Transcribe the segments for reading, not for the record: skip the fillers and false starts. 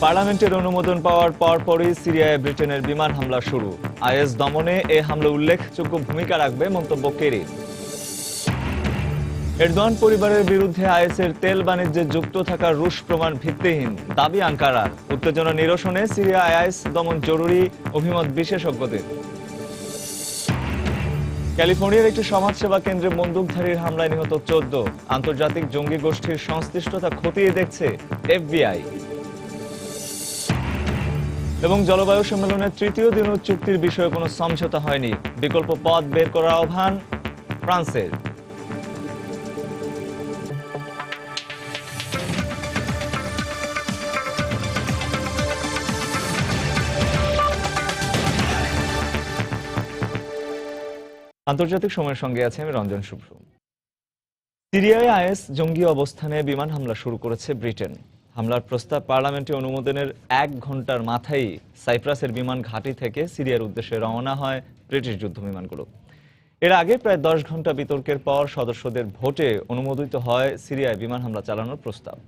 পার্লামেন্টের অনুমোদন পাওয়ার পরপরই সিরিয়ায় ব্রিটেনের বিমান হামলা শুরু। আইএস দমনে এ হামলা উল্লেখযোগ্য ভূমিকা রাখবে মন্তব্য কেরির। এরদোয়ান পরিবারের বিরুদ্ধে আইএসের তেল বাণিজ্যে যুক্ত থাকা রুশ প্রমাণ ভিত্তিহীন, দাবি আঙ্কারার। উত্তেজনা নিরসনে সিরিয়ায় আইএস দমন জরুরি, অভিমত বিশেষজ্ঞদের। ক্যালিফোর্নিয়ার একটি সমাজসেবা কেন্দ্রে বন্দুকধারীর হামলায় নিহত 14। আন্তর্জাতিক জঙ্গি গোষ্ঠীর সংশ্লিষ্টতা খতিয়ে দেখছে এফবিআই। এবং জলবায়ু সম্মেলনের তৃতীয় দিনও চুক্তির বিষয়ে কোনো সমঝোতা হয়নি, বিকল্প পথ বের করার আহ্বান ফ্রান্সের। আন্তর্জাতিক সময়ের সঙ্গে আছে আমি রঞ্জন শুভ্র। সিরিয়ায় আইএস জঙ্গি অবস্থানে বিমান হামলা শুরু করেছে ব্রিটেন। হামলার প্রস্তাব পার্লামেন্টে অনুমোদনের 1 ঘন্টার মাথায় সাইপ্রাসের বিমান ঘাঁটি থেকে সিরিয়ার উদ্দেশ্যে রওনা হয় ব্রিটিশ যুদ্ধ বিমানগুলো। এর আগে প্রায় 10 ঘন্টা বিতর্কের পর সদস্যদের ভোটে অনুমোদিত হয় সিরিয়ায় বিমান হামলা চালানোর প্রস্তাব।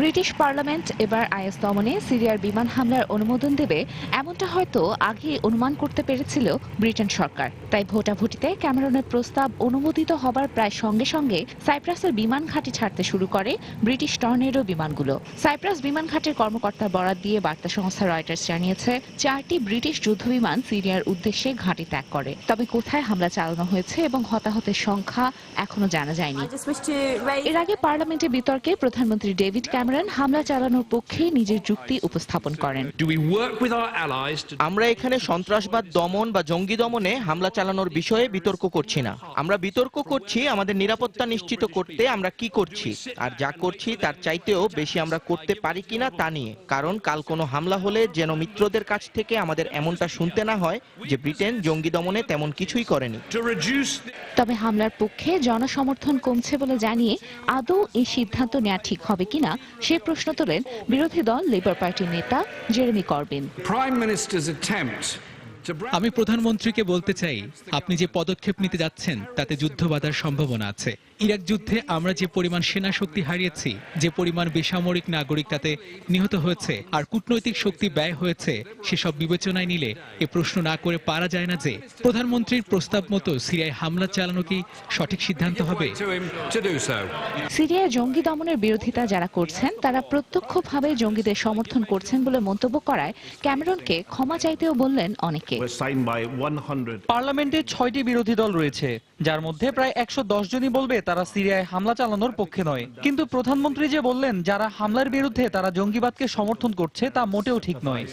ব্রিটিশ পার্লামেন্ট এবার আইএস দমনে সিরিয়ার বিমান হামলার অনুমোদন দেবে, এমনটা হয়তো আগে অনুমান করতে পেরেছিল ব্রিটেন সরকার। তাই ভোটাভুটিতে ক্যামেরনের প্রস্তাব অনুমোদিত হবার প্রায় সঙ্গে সঙ্গে সাইপ্রাসের বিমান ঘাঁটি ছাড়তে শুরু করে ব্রিটিশ টর্নেডো বিমানগুলো। সাইপ্রাস বিমান ঘাটের কর্মকর্তার বরাত দিয়ে বার্তা সংস্থা রয়টার্স জানিয়েছে, 4টি ব্রিটিশ যুদ্ধবিমান সিরিয়ার উদ্দেশ্যে ঘাঁটি ত্যাগ করে। তবে কোথায় হামলা চালানো হয়েছে এবং হতাহতের সংখ্যা এখনো জানা যায়নি। এর আগে পার্লামেন্টে বিতর্কে প্রধানমন্ত্রী ডেভিড ক্যামেরন হামলা চালানোর পক্ষে নিজের যুক্তি উপস্থাপন করেন। আমরা এখানে সন্ত্রাসবাদ দমন বা জঙ্গি দমনে হামলা চালানোর বিষয়ে বিতর্ক করছি না। আমরা বিতর্ক করছি আমাদের নিরাপত্তা নিশ্চিত করতে আমরা কি করছি, আর যা করছি তার চাইতেও বেশি আমরা করতে পারি কিনা তা নিয়ে। কারণ কাল কোনো হামলা হলে যেন মিত্রদের কাছ থেকে আমাদের এমনটা শুনতে না হয় যে ব্রিটেন জঙ্গি দমনে তেমন কিছুই করেনি। তবে হামলার পক্ষে জনসমর্থন কমছে বলে জানিয়ে আদৌ এই সিদ্ধান্ত নেওয়া ঠিক হবে কিনা সে প্রশ্ন তোলেন বিরোধী দল লেবার পার্টির নেতা জেরেমি করবিন। আমি প্রধানমন্ত্রীকে বলতে চাই, আপনি যে পদক্ষেপ নিতে যাচ্ছেন তাতে যুদ্ধ বাঁধার সম্ভাবনা আছে। ইরাক যুদ্ধে আমরা যে পরিমাণ সেনা শক্তি হারিয়েছি, যে পরিমাণ বেসামরিক নাগরিক তাতে নিহত হয়েছে আর কূটনৈতিক শক্তি ব্যয় হয়েছে, সেসব বিবেচনায় নিলে এ প্রশ্ন না করে পারা যায় না যে প্রধানমন্ত্রীর প্রস্তাব মতো সিরিয়ায় হামলা চালানো কি সঠিক সিদ্ধান্ত হবে। সিরিয়ায় জঙ্গি দমনের বিরোধিতা যারা করছেন তারা প্রত্যক্ষভাবে জঙ্গিদের সমর্থন করছেন বলে মন্তব্য করায় ক্যামেরনকে ক্ষমা চাইতেও বললেন অনেকে। পার্লামেন্টে 6টি বিরোধী দল রয়েছে, যার মধ্যে প্রায় 110 জনই বলবে তারা সিরিয়ায় হামলা চালানোর পক্ষে নয়। কিন্তু প্রধানমন্ত্রী যে বললেন যারা হামলার বিরুদ্ধে তারা জঙ্গিবাদকে সমর্থন করছে, তা মোটেও ঠিক নয়।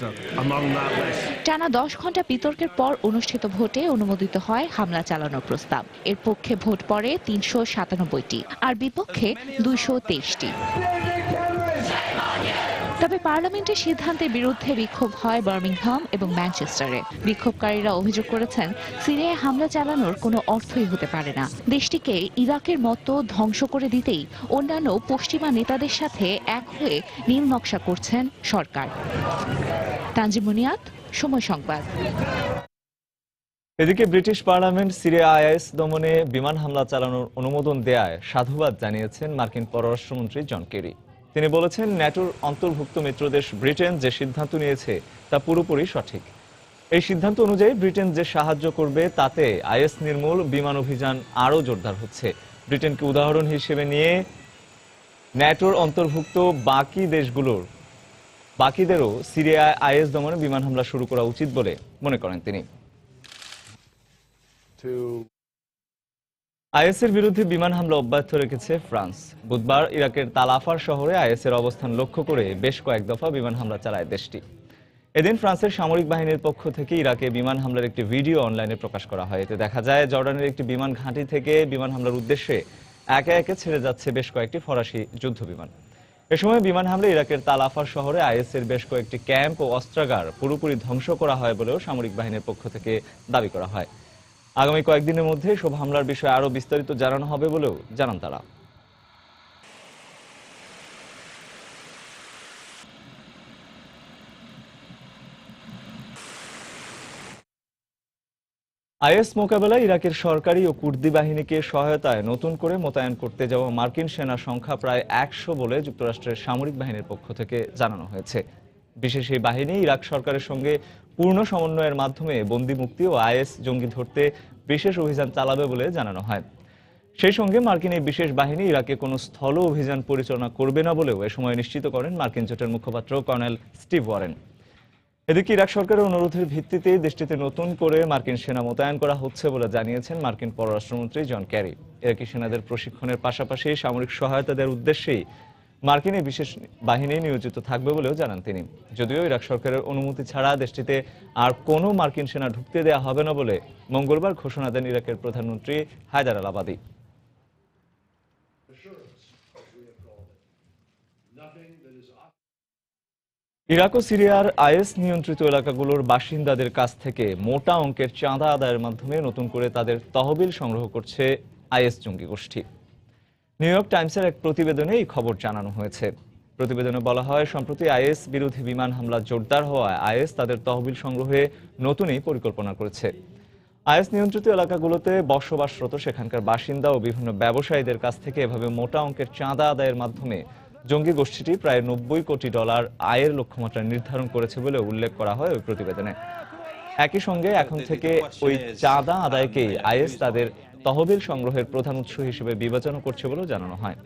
টানা 10 ঘন্টা বিতর্কের পর অনুষ্ঠিত ভোটে অনুমোদিত হয় হামলা চালানোর প্রস্তাব। এর পক্ষে ভোট পড়ে 397টি আর বিপক্ষে 223টি। তবে পার্লামেন্টের সিদ্ধান্তের বিরুদ্ধে বিক্ষোভ হয় বার্মিংহাম এবং ম্যানচেস্টারে। বিক্ষোভকারীরা অভিযোগ করেছেন, সিরিয়ায় হামলা চালানোর কোনো অর্থই হতে পারে না। দেশটিকে ইরাকের মতো ধ্বংস করে দিতেই অন্যান্য পশ্চিমা নেতাদের সাথে এক হয়ে নীল নকশা করছেন সরকার। তানজিম মুনিয়াত, সময় সংবাদ। এদিকে ব্রিটিশ পার্লামেন্ট সিরিয়া আইএস দমনে বিমান হামলা চালানোর অনুমোদন দেয়ায় সাধুবাদ জানিয়েছেন মার্কিন পররাষ্ট্রমন্ত্রী জন কেরি। তিনি বলেছেন, ন্যাটোর অন্তর্ভুক্ত মিত্রদেশ ব্রিটেন যে সিদ্ধান্ত নিয়েছে তা পুরোপুরি সঠিক। এই সিদ্ধান্ত অনুযায়ী ব্রিটেন যে সাহায্য করবে তাতে আইএস নির্মূল বিমান অভিযান আরও জোরদার হচ্ছে। ব্রিটেনকে উদাহরণ হিসেবে নিয়ে ন্যাটোর অন্তর্ভুক্ত বাকিদেরও সিরিয়ায় আইএস দমনে বিমান হামলা শুরু করা উচিত বলে মনে করেন তিনি। আইএসের বিরুদ্ধে বিমান হামলা অব্যাহত রেখেছে ফ্রান্স। বুধবার ইরাকের তালাফার শহরে আইএসের অবস্থান লক্ষ্য করে বেশ কয়েক দফা বিমান হামলা চালায় দেশটি। এদিন ফ্রান্সের সামরিক বাহিনীর পক্ষ থেকে ইরাকে বিমান হামলার একটি ভিডিও অনলাইনে প্রকাশ করা হয়। এতে দেখা যায় জর্ডানের একটি বিমান ঘাঁটি থেকে বিমান হামলার উদ্দেশ্যে একে একে ছেড়ে যাচ্ছে বেশ কয়েকটি ফরাসি যুদ্ধ বিমান। এ সময় বিমান হামলায় ইরাকের তালাফার শহরে আইএসের বেশ কয়েকটি ক্যাম্প ও অস্ত্রাগার পুরোপুরি ধ্বংস করা হয় বলেও সামরিক বাহিনীর পক্ষ থেকে দাবি করা হয়। আগামী কয়েকদিনের মধ্যে সব হামলার বিষয়ে আরও বিস্তারিত জানানো হবে বলেও জানান তারা। আইএস মোকাবেলায় ইরাকের সরকারি ও কুর্দি বাহিনীকে সহায়তায় নতুন করে মোতায়েন করতে যাওয়া মার্কিন সেনার সংখ্যা প্রায় 100 বলে যুক্তরাষ্ট্রের সামরিক বাহিনীর পক্ষ থেকে জানানো হয়েছে। বিশেষ এই বাহিনী ইরাক সরকারের সঙ্গে পূর্ণ সমন্বয়ের মাধ্যমে বন্দী মুক্তি ও আইএস জঙ্গি ধরতে বিশেষ অভিযান চালাবে বলে জানানো হয়। সেই সঙ্গে মার্কিন এই বিশেষ বাহিনী ইরাকে কোনো স্থল অভিযান পরিচালনা করবে না বলেও এ সময় নিশ্চিত করেন মার্কিন জোটের মুখপাত্র কর্নেল স্টিভ ওয়ারেন। এদিকে ইরাক সরকারের অনুরোধের ভিত্তিতে দেশটিতে নতুন করে মার্কিন সেনা মোতায়েন করা হচ্ছে বলে জানিয়েছেন মার্কিন পররাষ্ট্রমন্ত্রী জন ক্যারি। ইরাকি সেনাদের প্রশিক্ষণের পাশাপাশি সামরিক সহায়তা দেওয়ার উদ্দেশ্যেই মার্কিন এই বিশেষ বাহিনী নিয়োজিত থাকবে বলেও জানান তিনি। যদিও ইরাক সরকারের অনুমতি ছাড়া দেশটিতে আর কোনো মার্কিন সেনা ঢুকতে দেওয়া হবে না বলে মঙ্গলবার ঘোষণা দেন ইরাকের প্রধানমন্ত্রী হায়দার আল আবাদি। ইরাক ও সিরিয়ার আইএস নিয়ন্ত্রিত এলাকাগুলোর বাসিন্দাদের কাছ থেকে মোটা অঙ্কের চাঁদা আদায়ের মাধ্যমে নতুন করে তাদের তহবিল সংগ্রহ করছে আইএস জঙ্গি গোষ্ঠী। নিউ ইয়র্ক টাইমসের এক প্রতিবেদনে এই খবর জানানো হয়েছে। প্রতিবেদনে বলা হয়, সম্প্রতি আইএস বিরোধী বিমান হামলা জোরদার হওয়ায় আইএস তাদের তহবিল সংগ্রহে নতুনই পরিকল্পনা করেছে। আইএস নিয়ন্ত্রিত এলাকাগুলোতে বসবাসরত সেখানকার বাসিন্দা ও বিভিন্ন ব্যবসায়ীদের কাছ থেকে এভাবে মোটা অঙ্কের চাঁদা আদায়ের মাধ্যমে জঙ্গি গোষ্ঠীটি প্রায় $90 কোটি আয়ের লক্ষ্যমাত্রা নির্ধারণ করেছে বলে উল্লেখ করা হয় ওই প্রতিবেদনে। একই সঙ্গে এখন থেকে ওই চাঁদা আদায়কেই আইএস তাদের তহবিল সংগ্রহের প্রধান উৎস হিসেবে বিবেচনা করছে বলেও জানানো হয়।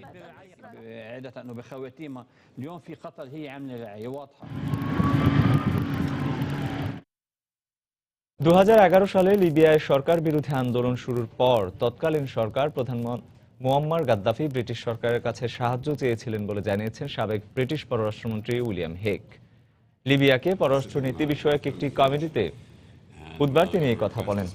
2011 সালে লিবিয়ায় সরকার বিরোধী আন্দোলন শুরুর পর তৎকালীন সরকার প্রধানমন্ত্রী মুয়াম্মার গাদ্দাফি ব্রিটিশ সরকারের কাছে সাহায্য চেয়েছিলেন বলে জানিয়েছেন সাবেক ব্রিটিশ পররাষ্ট্রমন্ত্রী উইলিয়াম হেগ। লিবিয়াকে পররাষ্ট্রনীতি বিষয়ক একটি কমিটিতে বুধবার তিনি এই কথা বলেন।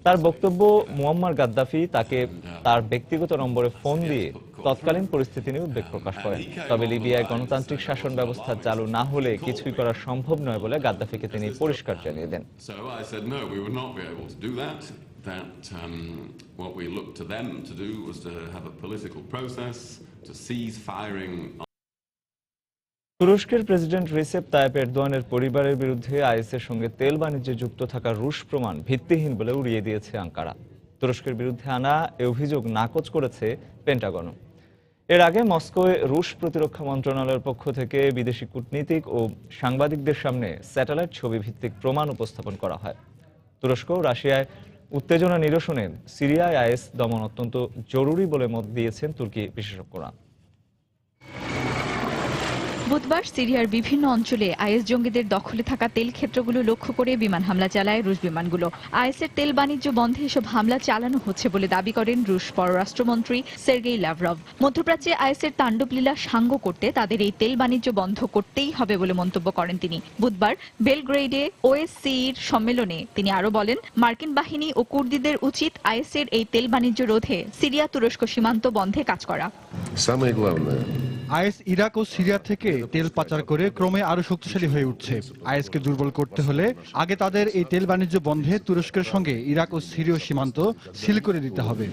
তার বক্তব্য, মুয়াম্মার গাদ্দাফি তাকে তার ব্যক্তিগত নম্বরে ফোন দিয়ে তৎকালীন পরিস্থিতি নিয়ে উদ্বেগ প্রকাশ করেন। তবে লিবিয়ায় গণতান্ত্রিক শাসন ব্যবস্থা চালু না হলে কিছুই করা সম্ভব নয় বলে গাদ্দাফিকে তিনি পরিষ্কার জানিয়ে দেন। What we looked to them to do was to have a political process to cease firing. তুরস্কের প্রেসিডেন্ট রিসেপ তাইপ এরদোয়ানের পরিবারের বিরুদ্ধে আইএসের সঙ্গে তেল বাণিজ্যে যুক্ত থাকার রুশ প্রমাণ ভিত্তিহীন বলে উড়িয়ে দিয়েছে আঙ্কারা। তুরস্কের বিরুদ্ধে আনা এ অভিযোগ নাকচ করেছে পেন্টাগনও। এর আগে মস্কোয় রুশ প্রতিরক্ষা মন্ত্রণালয়ের পক্ষ থেকে বিদেশি কূটনীতিক ও সাংবাদিকদের সামনে স্যাটেলাইট ছবি ভিত্তিক প্রমাণ উপস্থাপন করা হয়। তুরস্ক ও রাশিয়ায় উত্তেজনা নিরসনে সিরিয়ায় আইএস দমন অত্যন্ত জরুরি বলে মত দিয়েছেন তুর্কি বিশেষজ্ঞরা। বুধবার সিরিয়ার বিভিন্ন অঞ্চলে আইএস জঙ্গিদের দখলে থাকা তেল ক্ষেত্রগুলো লক্ষ্য করে বিমান হামলা চালায় রুশ বিমানগুলো। আইএসের তেল বাণিজ্য বন্ধে এসব হামলা চালানো হচ্ছে বলে দাবি করেন রুশ পররাষ্ট্রমন্ত্রী সের্গেই লাভরভ। মধ্যপ্রাচ্যে আইএসের তাণ্ডবলীলা সাঙ্গ করতে তাদের এই তেল বাণিজ্য বন্ধ করতেই হবে বলে মন্তব্য করেন তিনি। বুধবার বেলগ্রেডে ওএসসির সম্মেলনে তিনি আরো বলেন, মার্কিন বাহিনী ও কুর্দিদের উচিত আইএসের এই তেল বাণিজ্য রোধে সিরিয়া তুরস্ক সীমান্ত বন্ধে কাজ করা। আইএস ইরাক ও সিরিয়া থেকে তেল পাচার করে ক্রমে আরো শক্তিশালী হয়ে উঠছে। আইএসকে দুর্বল করতে হলে আগে তাদের এই তেল বাণিজ্য বন্ধে তুরস্কের সঙ্গে ইরাক ও সিরীয় সীমান্ত সিল করে দিতে হবে।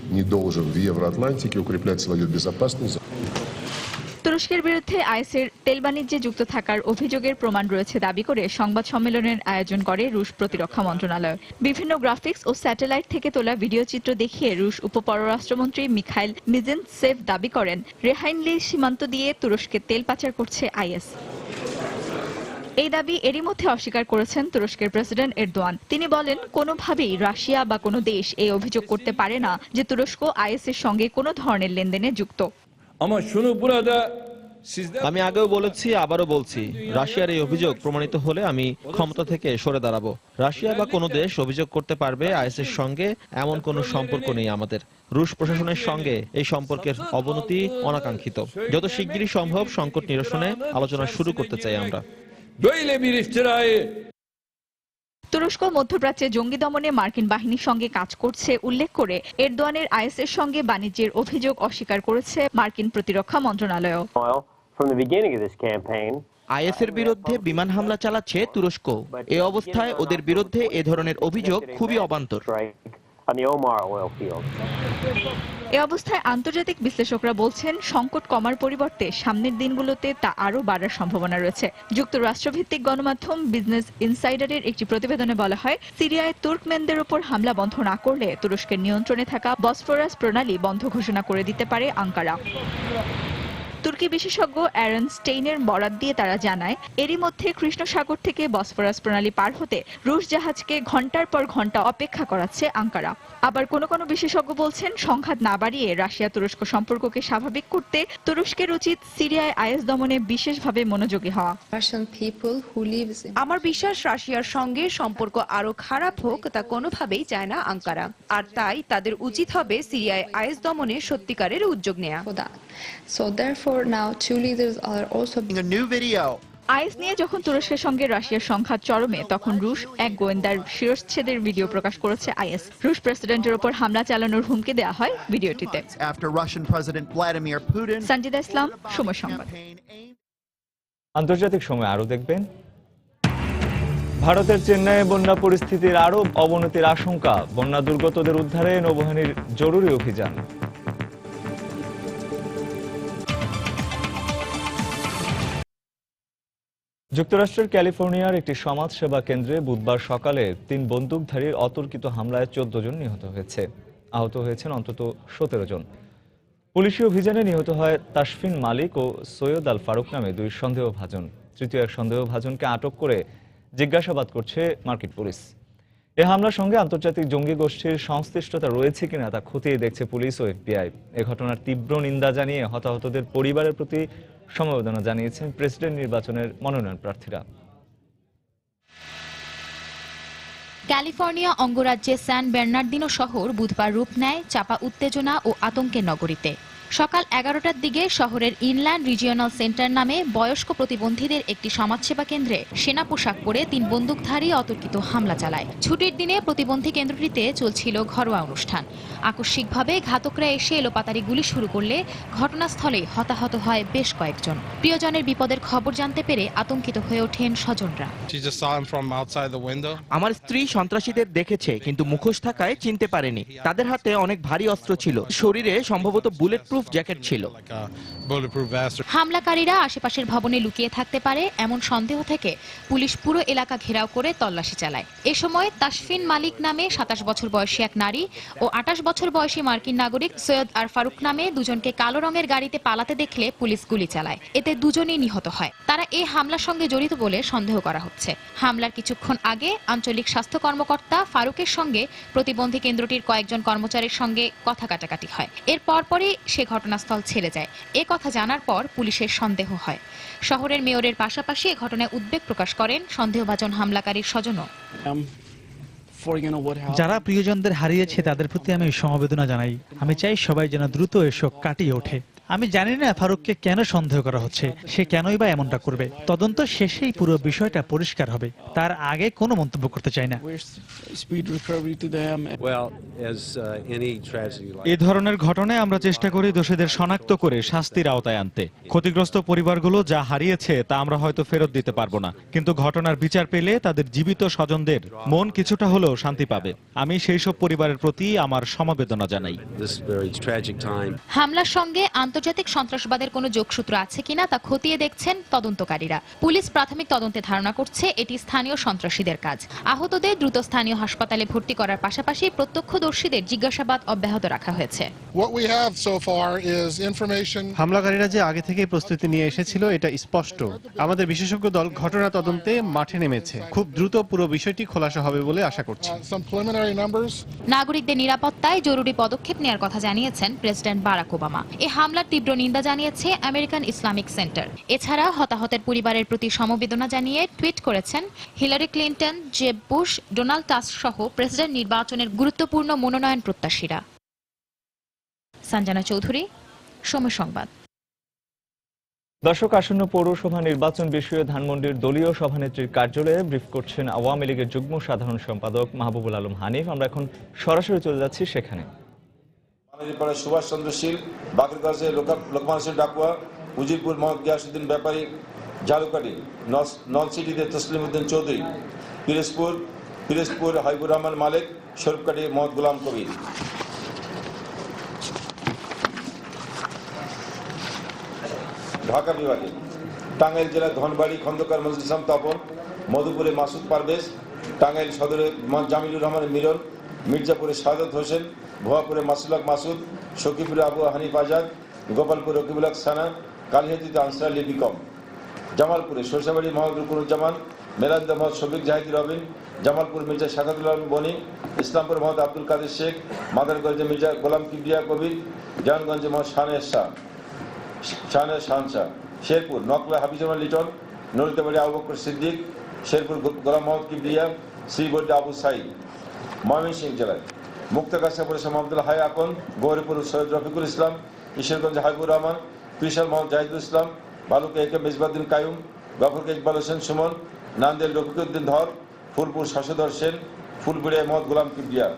তুরস্কের বিরুদ্ধে আইএসের তেল বাণিজ্যে যুক্ত থাকার অভিযোগের প্রমাণ রয়েছে দাবি করে সংবাদ সম্মেলনের আয়োজন করে রুশ প্রতিরক্ষা মন্ত্রণালয়। বিভিন্ন গ্রাফিক্স ও স্যাটেলাইট থেকে তোলা ভিডিও চিত্র দেখিয়ে রুশ উপপররাষ্ট্রমন্ত্রী মিখাইল মিজেনসেভ দাবি করেন, রেহাইনলি সীমান্ত দিয়ে তুরস্কে তেল পাচার করছে আইএস। এই দাবি এরই মধ্যে অস্বীকার করেছেন তুরস্কের প্রেসিডেন্ট এরদোয়ান। তিনি বলেন, কোনোভাবেই রাশিয়া বা কোনো দেশ এই অভিযোগ করতে পারে না যে তুরস্ক আইএস এর সঙ্গে কোনো ধরনের লেনদেনে যুক্ত। আমি আগেও বলেছি, আবারও বলছি, রাশিয়ার এই অভিযোগ প্রমাণিত হলে আমি ক্ষমতা থেকে সরে দাঁড়াবো। রাশিয়া বা কোনো দেশ অভিযোগ করতে পারবে আইএসের সঙ্গে এমন কোনো সম্পর্ক নেই আমাদের। রুশ প্রশাসনের সঙ্গে এই সম্পর্কের অবনতি অনাকাঙ্ক্ষিত। যত শিগগিরই সম্ভব সংকট নিরসনে আলোচনা শুরু করতে চাই আমরা। তুরস্ক মধ্যপ্রাচ্যে জঙ্গি দমনে মার্কিন বাহিনীর সঙ্গে কাজ করছে উল্লেখ করে এরদোয়ানের আইএস এর সঙ্গে বাণিজ্যের অভিযোগ অস্বীকার করেছে মার্কিন প্রতিরক্ষা মন্ত্রণালয়। আইএসের বিরুদ্ধে বিমান হামলা চালাচ্ছে তুরস্ক। এই অবস্থায় ওদের বিরুদ্ধে এ ধরনের অভিযোগ খুবই অবান্তর। এ অবস্থায় আন্তর্জাতিক বিশ্লেষকরা বলছেন সংকট কমার পরিবর্তে সামনের দিনগুলোতে তা আরও বাড়ার সম্ভাবনা রয়েছে। যুক্তরাষ্ট্রভিত্তিক গণমাধ্যম বিজনেস ইনসাইডারের একটি প্রতিবেদনে বলা হয়, সিরিয়ায় তুর্কমেনদের ওপর হামলা বন্ধ না করলে তুরস্কের নিয়ন্ত্রণে থাকা বসফরাস প্রণালী বন্ধ ঘোষণা করে দিতে পারে আঙ্কারা। তুর্কি বিশেষজ্ঞ অ্যারন স্টেইনের বরাত দিয়ে তারা জানায়, এরই মধ্যে কৃষ্ণ সাগর থেকে বসফরাস প্রণালী পার হতে রুশ জাহাজকে ঘন্টার পর ঘন্টা অপেক্ষা করাচ্ছে আঙ্কারা। আবার কোনো বিশেষজ্ঞ বলছেন, সংঘাত না বাড়িয়ে রাশিয়া তুরস্ক সম্পর্ককে স্বাভাবিক করতে তুরস্কের উচিত সিরিয়ায় আইএস দমনে বিশেষভাবে মনোযোগী হওয়া। আমার বিশ্বাস রাশিয়ার সঙ্গে সম্পর্ক আরো খারাপ হোক তা কোনোভাবেই চায় না আঙ্কারা, আর তাই তাদের উচিত হবে সিরিয়ায় আইএস দমনে সত্যিকারের উদ্যোগ নেওয়া। আইএস নিয়ে যখন তুরস্কের সঙ্গে রাশিয়ার সংঘাত চরমে, তখন রুশ এক গোয়েন্দার শিরশ্ছেদের ভিডিও প্রকাশ করেছে আইএস। রুশ প্রেসিডেন্টের ওপর হামলা চালানোর হুমকি দেওয়া হয় ভিডিওটিতে। সঞ্জিদা ইসলাম, সময় সংবাদ। আন্তর্জাতিক সময় আরো দেখবেন, ভারতের চেন্নাইয়ে বন্যা পরিস্থিতির আরো অবনতির আশঙ্কা, বন্যা দুর্গতদের উদ্ধারে নৌবাহিনীর জরুরি অভিযান। যুক্তরাষ্ট্রের ক্যালিফোর্নিয়ার একটি সমাজসেবা কেন্দ্রে বুধবার সকালে 3 বন্দুকধারীর অতর্কিত হামলায় 14 জন নিহত হয়েছে। আহত হয়েছেন অন্তত 17 জন। পুলিশি অভিযানে নিহত হয় তাসফিন মালিক ও সৈয়দ আল ফারুক নামে 2 সন্দেহভাজন। তৃতীয় এক সন্দেহভাজনকে আটক করে জিজ্ঞাসাবাদ করছে মার্কিন পুলিশ। এ হামলার সঙ্গে আন্তর্জাতিক জঙ্গি গোষ্ঠীর সংশ্লিষ্টতা রয়েছে কিনা তা খতিয়ে দেখছে পুলিশ ও এফবিআই। এ ঘটনার তীব্র নিন্দা জানিয়ে হতাহতদের পরিবারের প্রতি সমবেদনা জানিয়েছেন প্রেসিডেন্ট নির্বাচনের মনোনয়ন প্রার্থীরা। ক্যালিফোর্নিয়া অঙ্গরাজ্যের স্যান বের্নার্দিনো শহর বুধবার রূপ নেয় চাপা উত্তেজনা ও আতঙ্কের নগরীতে। সকাল 11টার দিকে শহরের ইনল্যান্ড রিজিওনাল সেন্টার নামে বয়স্ক প্রতিবন্ধীদের একটি সমাজসেবা কেন্দ্রে সেনা পোশাক পরে 3 বন্দুকধারী অতর্কিত হামলা চালায়। ছুটির দিনে প্রতিবন্ধী কেন্দ্রটিতে চলছিল ঘরোয়া অনুষ্ঠান। আকস্মিকভাবে ঘাতকরা এসে এলোপাতাড়ি গুলি শুরু করলে ঘটনাস্থলে হতাহত হয় বেশ কয়েকজন। প্রিয়জনের বিপদের খবর জানতে পেরে আতঙ্কিত হয়ে ওঠেন স্বজনরা। আমার স্ত্রী সন্ত্রাসীদের দেখেছে, কিন্তু মুখোশ থাকায় চিনতে পারেনি। তাদের হাতে অনেক ভারী অস্ত্র ছিল, শরীরে সম্ভবত বুলেট জ্যাকেট ছিল। হামলাকারীরা আশেপাশের ভবনে লুকিয়ে থাকতে পারে এমন সন্দেহ থেকে পুলিশ পুরো এলাকা ঘেরাও করে তল্লাশি চালায়। এ সময় তাসফিন মালিক নামে 27 বছর বয়সী এক নারী ও 28 বছর বয়সী মার্কিন নাগরিক সৈয়দ আর ফারুক নামে 2 জনকে কালো রঙের গাড়িতে পালাতে দেখলে পুলিশ গুলি চালায়। এতে 2 জনই নিহত হয়। তারা এই হামলার সঙ্গে জড়িত বলে সন্দেহ করা হচ্ছে। হামলার কিছুক্ষণ আগে আঞ্চলিক স্বাস্থ্য কর্মকর্তা ফারুকের সঙ্গে প্রতিবন্ধী কেন্দ্রটির কয়েকজন কর্মচারীর সঙ্গে কথা কাটাকাটি হয়। এর পরপরই সে ঘটনাস্থল ছেড়ে যায়। এ কথা জানার পর পুলিশের সন্দেহ হয়। শহরের মেয়রের পাশাপাশি এ ঘটনায় উদ্বেগ প্রকাশ করেন সন্দেহভাজন হামলাকারীর স্বজনও। যারা প্রিয়জনদের হারিয়েছে তাদের প্রতি আমি সমবেদনা জানাই। আমি চাই সবাই যেন দ্রুত এসব কাটিয়ে ওঠে। আমি জানি না ফারুককে কেন সন্দেহ করা হচ্ছে, সে কেনই বা এমনটা করবে। তদন্ত শেষেই পুরো বিষয়টা পরিষ্কার হবে, তার আগে কোনো মন্তব্য করতে চাই না। এই ধরনের ঘটনায় আমরা চেষ্টা করি দোষীদের শনাক্ত করে শাস্তির আওতায় আনতে। ক্ষতিগ্রস্ত পরিবারগুলো যা হারিয়েছে তা আমরা হয়তো ফেরত দিতে পারবো না, কিন্তু ঘটনার বিচার পেলে তাদের জীবিত স্বজনদের মন কিছুটা হলেও শান্তি পাবে। আমি সেই সব পরিবারের প্রতি আমার সমবেদনা জানাই। হামলার সঙ্গে আন্তর্জাতিক সন্ত্রাসবাদের কোনো যোগসূত্র আছে কিনা তা খতিয়ে দেখছেন তদন্তকারীরা। পুলিশ প্রাথমিক তদন্তে ধারণা করছে এটি স্থানীয় সন্ত্রাসীদের কাজ। আহতদের দ্রুত স্থানীয় হাসপাতালে ভর্তি করার পাশাপাশি প্রত্যক্ষদর্শীদের জিজ্ঞাসাবাদ অব্যাহত রাখা হয়েছে। হামলাকারীরা যে আগে থেকে প্রস্তুতি নিয়ে এসেছিল এটা স্পষ্ট। আমাদের বিশেষজ্ঞ দল ঘটনা তদন্তে মাঠে নেমেছে। খুব দ্রুত পুরো বিষয়টি খোলাসা হবে বলে আশা করছি। নাগরিকদের নিরাপত্তায় জরুরি পদক্ষেপ নেওয়ার কথা জানিয়েছেন প্রেসিডেন্ট বারাক ওবামা। এই হামলার তীব্র নিন্দা জানিয়েছে আমেরিকান ইসলামিক সেন্টার। এছাড়া হতাহতের পরিবারের প্রতি সমবেদনা জানিয়ে টুইট করেছেন Hillary Clinton, Jeb Bush, Donald Tusk সহ প্রেসিডেন্ট নির্বাচনের গুরুত্বপূর্ণ মনোনয়ন প্রত্যাশীরা। সঞ্জনা চৌধুরী, সময় সংবাদ। দর্শক, আসন্ন পৌরসভা নির্বাচন বিষয়ে ধানমন্ডির দলীয় সভানেত্রীর কার্যালয়ে ব্রিফ করছেন আওয়ামী লীগের যুগ্ম সাধারণ সম্পাদক মাহবুবুল আলম হানিফ। আমরা এখন সরাসরি চলে যাচ্ছি সেখানে। সুভাষ চন্দ্র শীল, বাকরগঞ্জে লোকমান সিং ডাকুয়া, উজিরপুর মোহাম্মদ গিয়াসউদ্দিন ব্যাপারী, জালুকাটি, নন সিটিতে তসলিম উদ্দিন চৌধুরী, পিরোজপুর হাবিবুর রহমান মালিক, শরীফকাটি মোহাম্মদ গোলাম কবির। ঢাকা বিভাগে টাঙ্গাইল জেলার ধনবাড়ি খন্দকার মজলিস ইসলাম তপন, মধুপুরে মাসুদ পারভেজ, টাঙ্গাইল সদরে জামিলুর রহমান মিলন, মির্জাপুরে শাহাদত হোসেন, ভুয়াপুরে মাসুল হক মাসুদ, সখীপুরে আবু হানিফ আজাদ, গোপালপুরে রকিবুল হক সানা, কালিহাতিতে আনসার আলী বিকম, জামালপুরে সরষাবাড়ি মোহাম্মদ রুকুনুজ্জামান, মেলান্দা মোহাম্মদ শফিক জাহিদ রবিন, জামালপুর মির্জা শাকাতুল আলম বনি, ইসলামপুর মোহাম্মদ আব্দুল কাদের শেখ, মাদারগঞ্জে মির্জা গোলাম কিবরিয়া কবির, জাহানগঞ্জে মোহাম্মদ শাহনেজ শাহ, শেরপুর নকলা হাফিজুর লিটন, নলিতাবাড়ি আবু বকর সিদ্দিক, শেরপুর গোলাম মোহাম্মদ কিবরিয়া, শ্রীবর্দে আবু সাইদ। ময়মনসিংহ জেলায় মুক্তাগাছাপুরে শাহ আব্দুল হাই আকন, গৌরীপুর সৈয়দ রফিকুল ইসলাম, ঈশ্বরগঞ্জে হাবিবুর রহমান, ত্রিশাল মোহাম্মদ জাহিদুল ইসলাম, ভালুকা একে মেজবাউদ্দিন কায়ুম, গফরকে ইকবাল হোসেন সুমন, নান্দেল রফিকুদ্দিন ধর, ফুলপুর শশধর সেন, ফুলপুরিয়ায় মোহাম্মদ গোলাম কিবরিয়া।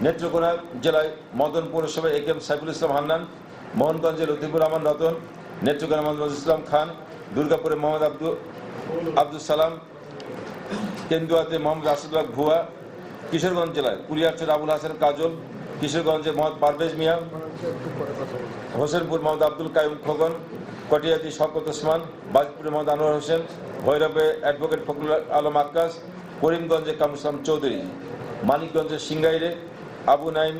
নেত্রকোনা জেলায় মদন পৌরসভায় একে এম সাইফুল ইসলাম হান্নান, মোহনগঞ্জে লতিফুর রহমান রতন, নেত্রকোনা মোহাম্মদ নজরুল ইসলাম খান, দুর্গাপুরে মোহাম্মদ আব্দুল সালাম, কেন্দুয়াতে মোহাম্মদ রাসুল্লাহ ভুয়া। কিশোরগঞ্জ জেলায় কুলিয়ারচর আবুল হাসান কাজল, কিশোরগঞ্জে মোহাম্মদ পারভেজ মিয়া, হোসেনপুর মোহাম্মদ আব্দুল কায়ুম খোকন, কটিয়াদি শওকত ওসমান, বাজপুরে মোহাম্মদ আনোয়ার হোসেন, ভৈরবে অ্যাডভোকেট ফখরুল আলম আক্কাস, করিমগঞ্জে কামরুল ইসলাম চৌধুরী, মানিকগঞ্জের সিংগাইরে আবু নাইম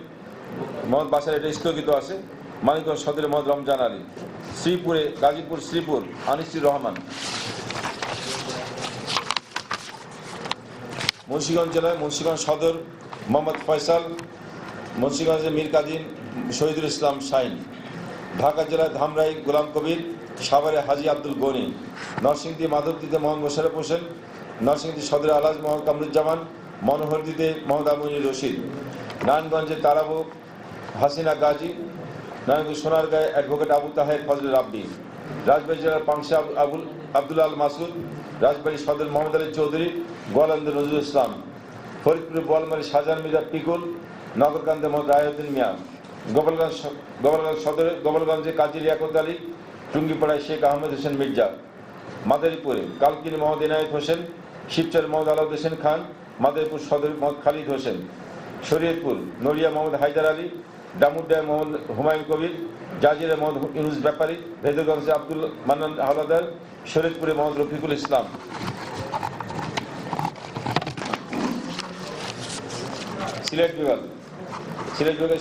মোহাম্মদ বাসার, এটা স্থগিত আছে, মানিকগঞ্জ সদরে মোহাম্মদ রমজান আলী, শ্রীপুরে গাজীপুর শ্রীপুর আনিসুর রহমান। মুন্সিগঞ্জ জেলায় মুন্সিগঞ্জ সদর মোহাম্মদ ফয়সাল, মুন্সিগঞ্জে মীর কাদিম শহীদুল ইসলাম শাইন, ঢাকা জেলায় ধামরাই গোলাম কবির, সাভারে হাজি আব্দুল গনি, নরসিংদী মাধবদীতে মোহাম্মদ মোশাররফ হোসেন, নরসিংদী সদরে আলহাজ মোহাম্মদ কামরুজ্জামান, মনোহরদীতে মোহাম্মদ আমিনুর রশিদ, নারায়ণগঞ্জে তারাবো হাসিনা গাজী, নারায়ণগঞ্জ সোনারগাঁয়ে অ্যাডভোকেট আবু তাহের ফজল রাব্বি, রাজবাড়ী জেলার পাংশা আব্দুল আল মাসুদ, রাজবাড়ী সদর মোহাম্মদ আলী চৌধুরী, গোয়ালন্দে নজরুল ইসলাম, ফরিদপুরে বোয়ালমারী শাহজাহান মির্জা পিকুল, নগরকান্দে মোহাম্মদ রায়উদ্দিন মিয়া, গোপালগঞ্জ সদরে গোপালগঞ্জে কাজী লিয়াকত আলী, টুঙ্গিপাড়ায় শেখ আহমেদ হোসেন মির্জা, মাদারীপুরে কালকিনি মোহাম্মদ ইনায়েত হোসেন, শিবচর মোহাম্মদ আলাউদ্দিন হোসেন খান, মাদারীপুর সদর মোহাম্মদ খালিদ হোসেন, শরীয়তপুর নড়িয়া মোহাম্মদ হায়দার আলী, ডামুড্ডায় মোহাম্মদ হুমায়ুন কবির, জাজিরে মোহাম্মদ ইউনুস ব্যাপারী, ভেদগঞ্জে আব্দুল মান্নান হাওলাদার, শরীয়তপুরে মোহাম্মদ রফিকুল ইসলাম। সিলেট বিভাগে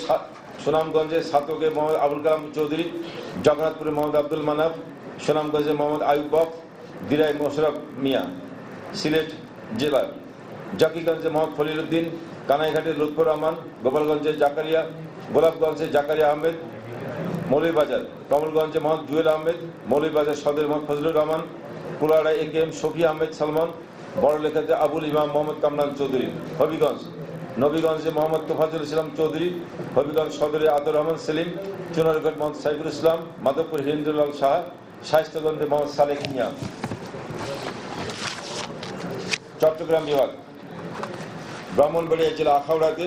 সুনামগঞ্জে সাতকে মোহাম্মদ আবুল কালাম চৌধুরী, জগন্নাথপুরে মোহাম্মদ আব্দুল মানাব, সুনামগঞ্জে মোহাম্মদ আয়ুব বক, দিরাই মোশাররফ মিয়া। সিলেট জেলার জাকিগঞ্জে মোহাম্মদ খলিল উদ্দিন, কানাইঘাটে লুৎফর রহমান, গোপালগঞ্জে জাকারিয়া, গোলাপগঞ্জে জাকারিয়া আহমেদ, মৌলভীবাজার কমলগঞ্জে মোহাম্মদ জুয়েল আহমেদ, মৌলভীবাজার সদর মোহাম্মদ ফজলুর রহমান, কুলাড়া এ কে এম শফি আহমেদ সালমান, বড়লেখাতে আবুল ইমাম মোহাম্মদ কামরান চৌধুরী। হবিগঞ্জ নবীগঞ্জে মোহাম্মদ তোফাজুল ইসলাম চৌধুরী, হবিগঞ্জ সদরে আদর রহমান সেলিম, চুনারঘাট মোহাম্মদ সাইফুল ইসলাম, মাধবপুর হিন্দুলাল শাহ, শায়েস্তাগঞ্জে মোহাম্মদ সালেক মিয়া। চট্টগ্রাম বিভাগ ব্রাহ্মণবাড়িয়া জেলা আখাউড়াতে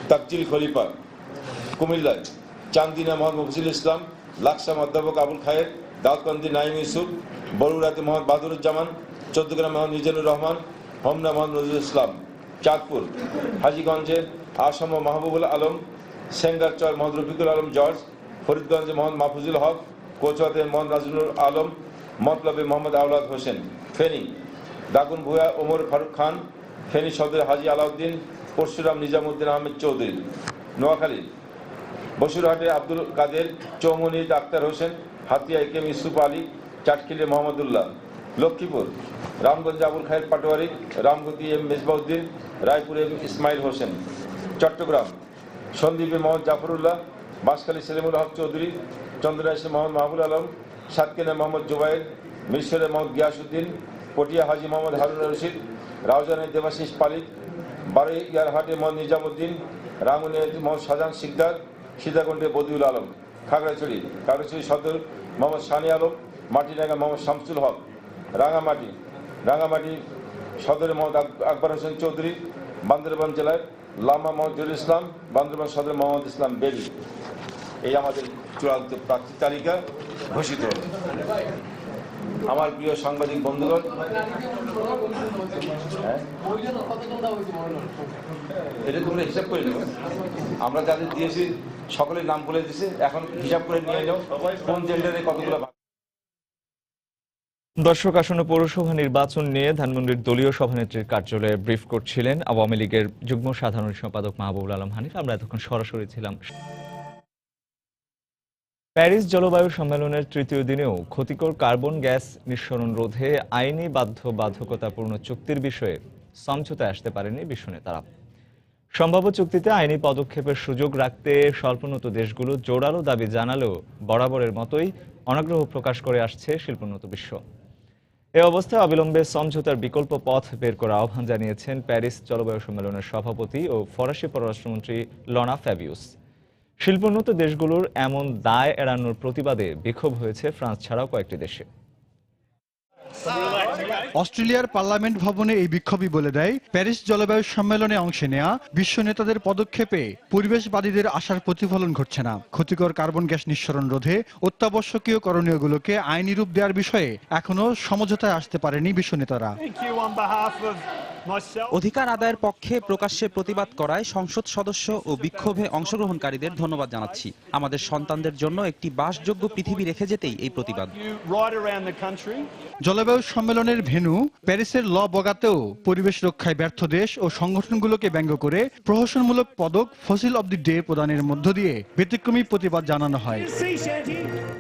তাকজিল খলিফা, কুমিল্লায় চান্দিনা মোহাম্মদ মফিজুল ইসলাম, লাকসাম অধ্যাপক আবুল খায়ের, দাউদকান্দি নাইম ইউসুফ, বরুড়াতে মোহাম্মদ বাদুরুজ্জামান, চৌদ্দগ্রাম মোহাম্মদ মিজানুর রহমান, হোমনা মোহাম্মদ নজরুল ইসলাম। চাঁদপুর হাজীগঞ্জে আসম মাহবুবুল আলম, সেঙ্গারচর মোহাম্মদ রফিকুল আলম জর্জ, ফরিদগঞ্জে মোহাম্মদ মাহফুজুল হক, কোচুয়াতে মোহাম্মদ নাজরুল আলম, মতলবে মোহাম্মদ আওলাদ হোসেন। ফেনী দাগুনভূয়া ওমর ফারুক খান, ফেনী সদরে হাজী আলাউদ্দিন, পরশুরাম নিজামুদ্দিন আহমেদ চৌধুরী। নোয়াখালী বসুরহাটে আব্দুল কাদের, চৌমনি আক্তার হোসেন, হাতিয়া এ কে এম ইউসুফ আলী, চাটখিলে মোহাম্মদুল্লাহ। লক্ষ্মীপুর রামগঞ্জে আবুল খায়ের পাটোয়ারি, রামগতি এম মেজবাউদ্দিন, রায়পুরে এম ইসমাইল হোসেন। চট্টগ্রাম সন্দ্বীপে মোহাম্মদ জাফরুল্লাহ, বাঁশখালী সেলিমুল হক চৌধুরী, চন্দ্রাইশে মোহাম্মদ মাহবুল আলম, সাতকেনা মোহাম্মদ জুবাইর, মিরসরে মোহাম্মদ গিয়াসউদ্দিন, পটিয়া হাজী মোহাম্মদ হারুন রশিদ, রাউজানে দেবাশিস পালিত, বারৈয়ারহাটে মোহাম্মদ নিজামুদ্দিন, রাঙ্গুনিয়ায় মোহাম্মদ শাহজাহান সিকদার, সীতাকুণ্ডে বদিউল আলম। খাগড়াছড়ি সদর মোহাম্মদ শানি আলম, মাটিরাঙ্গা মোহাম্মদ শামসুল হক। রাঙামাটি সদরে মোহাম্মদ আকবর হোসেন চৌধুরী, বান্দরবান জেলায় লামা মোহাম্মদ জহুরুল ইসলাম, বান্দরবান সদরে মোহাম্মদ ইসলাম বেবি। এই আমাদের চূড়ান্ত প্রার্থী তালিকা ঘোষিত হল। আমার প্রিয় সাংবাদিক বন্ধুগণ, এটা তোমরা হিসাব করে নেব। আমরা যাদের দিয়েছি সকলের নাম বলে দিছে, এখন হিসাব করে নিয়ে যাও কোন জেন্ডারে কতগুলো। দর্শক, আসন্ন পৌরসভা নির্বাচন নিয়ে ধানমন্ডির দলীয় সভানেত্রীর কার্যালয়ে ব্রিফ করছিলেন আওয়ামী লীগের যুগ্ম সাধারণ সম্পাদক মাহবুবুল আলম হানিফ। আমরা এতক্ষণ সরাসরি ছিলাম। প্যারিস জলবায়ু সম্মেলনের তৃতীয় দিনেও ক্ষতিকর কার্বন গ্যাস নিঃসরণ রোধে আইনি বাধ্যবাধকতাপূর্ণ চুক্তির বিষয়ে সমঝোতায় আসতে পারেনি বিশ্ব নেতারা। সম্ভাব্য চুক্তিতে আইনি পদক্ষেপের সুযোগ রাখতে স্বল্পোন্নত দেশগুলো জোরালো দাবি জানালেও বরাবরের মতোই অনাগ্রহ প্রকাশ করে আসছে শিল্পোন্নত বিশ্ব। এ অবস্থায় অবিলম্বে সমঝোতার বিকল্প পথ বের করার আহ্বান জানিয়েছেন প্যারিস জলবায়ু সম্মেলনের সভাপতি ও ফরাসি পররাষ্ট্রমন্ত্রী লনা ফ্যাবিউস। শিল্পোন্নত দেশগুলোর এমন দায় এড়ানোর প্রতিবাদে বিক্ষোভ হয়েছে ফ্রান্স ছাড়াও কয়েকটি দেশে। অস্ট্রেলিয়ার পার্লামেন্ট ভবনে এই বিক্ষোভই বলে দেয় প্যারিস জলবায়ু সম্মেলনে অংশ নেয়া বিশ্ব নেতাদের পদক্ষেপে পরিবেশবাদীদের আশার প্রতিফলন ঘটছে না। ক্ষতিকর কার্বন গ্যাস নিঃসরণ রোধে অত্যাবশ্যকীয় করণীয়গুলোকে আইনি রূপ দেওয়ার বিষয়ে এখনো সমঝোতায় আসতে পারেনি বিশ্ব নেতারা। অধিকার আদায়ের পক্ষে প্রকাশ্যে প্রতিবাদ করায় সংসদ সদস্য ও বিক্ষোভে অংশগ্রহণকারীদের ধন্যবাদ জানাচ্ছি। আমাদের সন্তানদের জন্য একটি বাসযোগ্য পৃথিবী রেখে যেতেই এই প্রতিবাদ। জলবায়ু সম্মেলনের ভেন্যু প্যারিসের ল বগাতেও পরিবেশ রক্ষায় ব্যর্থ দেশ ও সংগঠনগুলোকে ব্যঙ্গ করে প্রহসনমূলক পদক ফসিল অব দি ডে প্রদানের মধ্য দিয়ে ব্যতিক্রমী প্রতিবাদ জানানো হয়।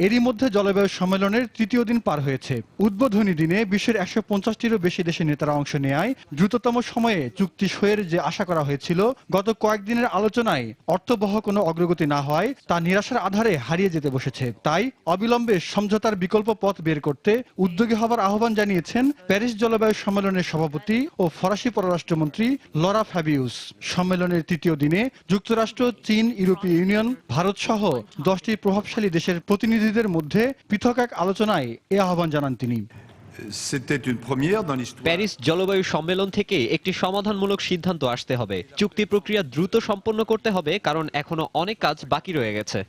এরই মধ্যে জলবায়ু সম্মেলনের তৃতীয় দিন পার হয়েছে। উদ্বোধনী দিনে বিশ্বের 150টিরও বেশি দেশের নেতারা অংশ নেয়। দ্রুততম সময়ে চুক্তি সইয়ের যে আশা করা হয়েছিল, গত কয়েকদিনের আলোচনায় অর্থবহ কোনো অগ্রগতি না হয় তা নিরাশার আধারে হারিয়ে যেতে বসেছে। তাই অবিলম্বে সমঝোতার বিকল্প পথ বের করতে উদ্যোগী হবার আহ্বান জানিয়েছেন প্যারিস জলবায়ু সম্মেলনের সভাপতি ও ফরাসি পররাষ্ট্রমন্ত্রী লরা ফ্যাবিউস। সম্মেলনের তৃতীয় দিনে যুক্তরাষ্ট্র, চীন, ইউরোপীয় ইউনিয়ন, ভারত সহ 10টি প্রভাবশালী দেশের প্রতিনিধিদের মধ্যে পৃথক এক আলোচনায় এ আহ্বান জানান তিনি। প্যারিস জলবায়ু সম্মেলন থেকে একটি সমাধানমূলক সিদ্ধান্ত আসতে হবে। চুক্তি প্রক্রিয়া দ্রুত সম্পন্ন করতে হবে, কারণ এখনো অনেক কাজ বাকি রয়ে গেছে।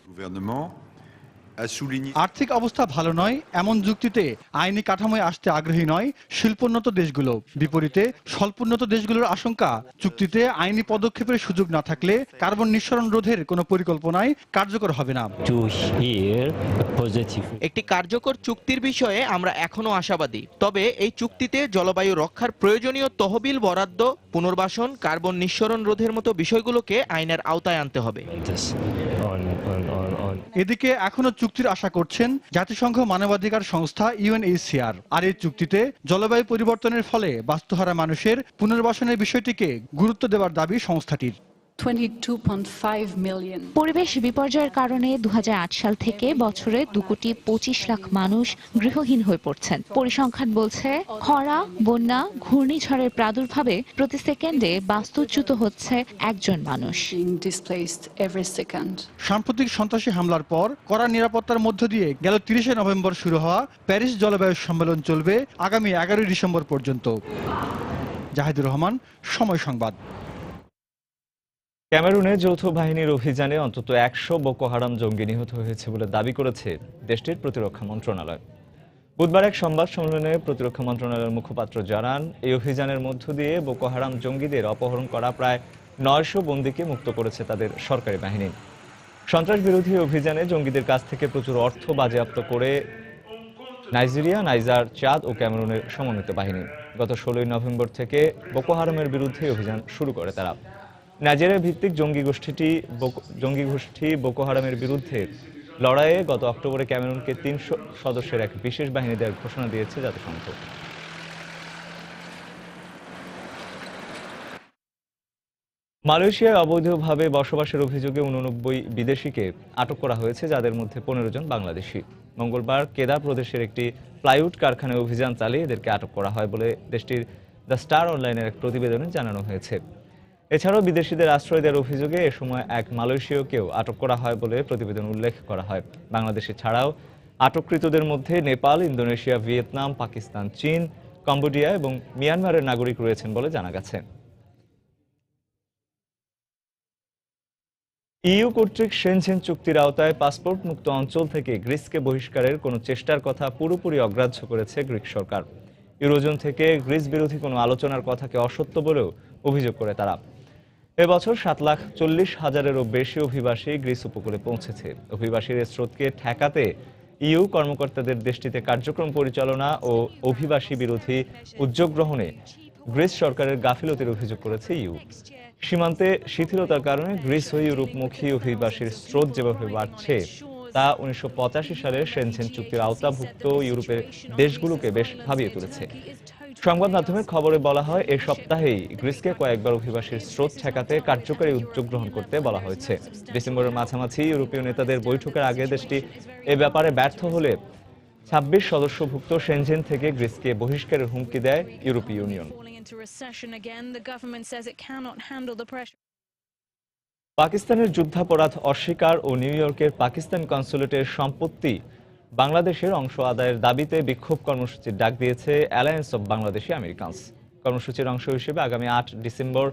আর্থিক অবস্থা ভালো নয় এমন যুক্তিতে আইনি কাঠামোয় আসতে আগ্রহী নয় শিল্পোন্নত দেশগুলো। বিপরীতে স্বল্পোন্নত দেশগুলোর আশঙ্কা, চুক্তিতে আইনি পদক্ষেপের সুযোগ না থাকলে কার্বন নিঃসরণ রোধের কোনো পরিকল্পনাই কার্যকর হবে না। একটি কার্যকর চুক্তির বিষয়ে আমরা এখনো আশাবাদী। তবে এই চুক্তিতে জলবায়ু রক্ষার প্রয়োজনীয় তহবিল বরাদ্দ, পুনর্বাসন, কার্বন নিঃসরণ রোধের মতো বিষয়গুলোকে আইনের আওতায় আনতে হবে। এদিকে এখনো চুক্তির আশা করছেন জাতিসংঘ মানবাধিকার সংস্থা UNHCR। আর এই চুক্তিতে জলবায়ু পরিবর্তনের ফলে বাস্তুহারা মানুষের পুনর্বাসনের বিষয়টিকে গুরুত্ব দেওয়ার দাবি সংস্থাটির। পরিবেশ বিপর্যয়ের কারণে 2008 সাল থেকে বছরে 2.25 কোটি মানুষ গৃহহীন হয়ে পড়ছেন। পরিসংখ্যান বলছে খরা, বন্যা, ঘূর্ণিঝড়ের প্রাদুর্ভাবে প্রতি সেকেন্ডে বাস্তুচ্যুত হচ্ছে একজন মানুষ। সাম্প্রতিক সন্ত্রাসী হামলার পর কড়া নিরাপত্তার মধ্য দিয়ে গেল 30শে নভেম্বর শুরু হওয়া প্যারিস জলবায়ু সম্মেলন চলবে আগামী 11 ডিসেম্বর পর্যন্ত। জাহিদুর রহমান, সময় সংবাদ। ক্যামেরুনে যৌথ বাহিনীর অভিযানে অন্তত 100 বোকো হারাম জঙ্গি নিহত হয়েছে বলে দাবি করেছে দেশটির প্রতিরক্ষা মন্ত্রণালয়। বুধবার এক সংবাদ সম্মেলনে প্রতিরক্ষা মন্ত্রণালয়ের মুখপাত্র জানান, এই অভিযানের মধ্য দিয়ে বোকো হারাম জঙ্গিদের অপহরণ করা প্রায় 900 বন্দীকে মুক্ত করেছে তাদের সরকারি বাহিনী। সন্ত্রাস বিরোধী অভিযানে জঙ্গিদের কাছ থেকে প্রচুর অর্থ বাজেয়াপ্ত করে নাইজেরিয়া, নাইজার, চাদ ও ক্যামেরুনের সমন্বিত বাহিনী। গত 16 নভেম্বর থেকে বোকো হারামের বিরুদ্ধে অভিযান শুরু করে তারা। নাইজেরিয়া ভিত্তিক জঙ্গি গোষ্ঠী বোকো হারামের বিরুদ্ধে লড়াইয়ে গত অক্টোবরে ক্যামেরুনকে 300 সদস্যের এক বিশেষ বাহিনী দেওয়ার ঘোষণা দিয়েছে জাতিসংঘ। মালয়েশিয়ায় অবৈধভাবে বসবাসের অভিযোগে 89 বিদেশিকে আটক করা হয়েছে, যাদের মধ্যে 15 জন বাংলাদেশি। মঙ্গলবার কেদা প্রদেশের একটি প্লাইউড কারখানায় অভিযান চালিয়ে এদেরকে আটক করা হয় বলে দেশটির দ্য স্টার অনলাইনের এক প্রতিবেদনে জানানো হয়েছে। এছাড়াও বিদেশিদের আশ্রয় দেওয়ার অভিযোগে এ সময় এক মালয়েশীয়কেও আটক করা হয় বলে প্রতিবেদনে উল্লেখ করা হয়। বাংলাদেশে ছাড়াও আটককৃতদের মধ্যে নেপাল, ইন্দোনেশিয়া, ভিয়েতনাম, পাকিস্তান, চীন, কম্বোডিয়া এবং মিয়ানমারের নাগরিক রয়েছেন বলে জানা গেছে। ইইউ কর্তৃক শেনঝেন চুক্তির আওতায় পাসপোর্ট মুক্ত অঞ্চল থেকে গ্রিসকে বহিষ্কারের কোনো চেষ্টার কথা পুরোপুরি অগ্রাহ্য করেছে গ্রিক সরকার। ইউরোজোন থেকে গ্রিস বিরোধী কোনো আলোচনার কথাকে অসত্য বলেও অভিযোগ করে তারা। এবছর 7,40,000-এরও বেশি অভিবাসী গ্রিস উপকূলে পৌঁছেছে। অভিবাসীর স্রোতকে ঠেকাতে ইইউ কর্মকর্তাদের দেশটিতে কার্যক্রম পরিচালনা ও অভিবাসী বিরোধী উদ্যোগ গ্রহণে গ্রিস সরকারের গাফিলতির অভিযোগ করেছে ইইউ। সীমান্তে শিথিলতার কারণে গ্রিস ও ইউরোপমুখী অভিবাসীর স্রোত যেভাবে বাড়ছে তা 1985 সালের সেনজেন চুক্তির আওতাভুক্ত ইউরোপের দেশগুলোকে বেশ ভাবিয়ে তুলেছে। সংবাদ মাধ্যমের খবরে বলা হয়, এ সপ্তাহেই গ্রিসকে কয়েকবার অভিবাসীর স্রোত ঠেকাতে কার্যকরী উদ্যোগ গ্রহণ করতে বলা হয়েছে। ডিসেম্বরের মাঝামাঝি ইউরোপীয় নেতাদের বৈঠকের আগে দেশটি এ ব্যাপারে ব্যর্থ হলে 26 সদস্যভুক্ত সেনজেন থেকে গ্রিসকে বহিষ্কারের হুমকি দেয় ইউরোপীয় ইউনিয়ন। পাকিস্তানের যুদ্ধাপরাধ অস্বীকার ও নিউ ইয়র্কের পাকিস্তান কনসুলেটের সম্পত্তি বাংলাদেশের অংশ আদায়ের দাবিতে বিক্ষোভ কর্মসূচির ডাক দিয়েছে অ্যালায়েন্স অব বাংলাদেশি আমেরিকানস। কর্মসূচির অংশ হিসেবে আগামী 8 ডিসেম্বর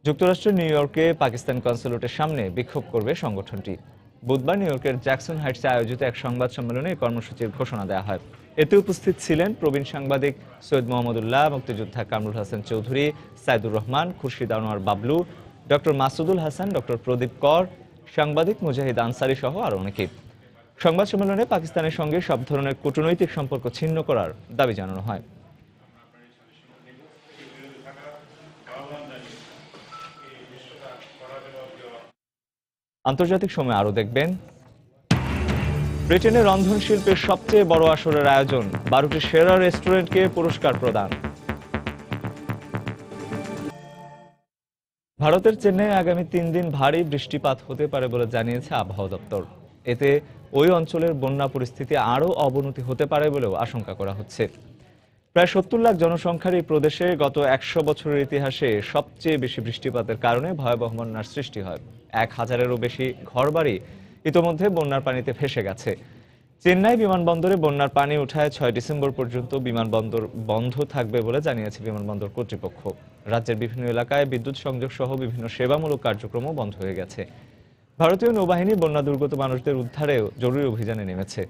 যুক্তরাষ্ট্রের নিউ ইয়র্কে পাকিস্তান কনসুলেটের সামনে বিক্ষোভ করবে সংগঠনটি। বুধবার নিউ ইয়র্কের জ্যাকসন হাইটসে আয়োজিত এক সংবাদ সম্মেলনে এই কর্মসূচির ঘোষণা দেওয়া হয়। এতে উপস্থিত ছিলেন প্রবীণ সাংবাদিক সৈয়দ মোহাম্মদুল্লাহ, মুক্তিযোদ্ধা কামরুল হাসান চৌধুরী, সাইদুর রহমান, খুরশিদ আনোয়ার বাবলু, ডক্টর মাসুদুল হাসান, ডক্টর প্রদীপ কর, সাংবাদিক মুজাহিদ আনসারি সহ আরো অনেকে। সংবাদ সম্মেলনে পাকিস্তানের সঙ্গে সব ধরনের কূটনৈতিক সম্পর্ক ছিন্ন করার দাবি জানানো হয়। আন্তর্জাতিক সময় আরো দেখবেন, ব্রিটেনের রন্ধন শিল্পের সবচেয়ে বড় আসরের আয়োজন, 12টি সেরা রেস্টুরেন্টকে পুরস্কার প্রদান। ভারতের চেন্নাইয়ে আগামী 3 দিন ভারী বৃষ্টিপাত হতে পারে বলে জানিয়েছে আবহাওয়া দপ্তর। এতে ওই অঞ্চলের বন্যা পরিস্থিতি আরও অবনতি হতে পারে বলেও আশঙ্কা করা হচ্ছে। প্রায় 70 লাখ জনসংখ্যার এই প্রদেশে গত 100 বছরের ইতিহাসে সবচেয়ে বেশি বৃষ্টিপাতের কারণে ভয়াবহ বন্যার সৃষ্টি হয়। 1000-এরও বেশি ঘরবাড়ি ইতোমধ্যে বন্যার পানিতে ভেসে গেছে। চেন্নাই বিমানবন্দরে বন্যার পানি উঠায় 6 ডিসেম্বর পর্যন্ত বিমানবন্দর বন্ধ থাকবে বলে জানিয়েছে বিমানবন্দর কর্তৃপক্ষ। রাজ্যের বিভিন্ন এলাকায় বিদ্যুৎ সংযোগ সহ বিভিন্ন সেবামূলক কার্যক্রমও বন্ধ হয়ে গেছে। ভারতীয় নৌবাহিনী বন্যা দুর্গত মানুষদের উদ্ধারেও জরুরি অভিযানে নেমেছে।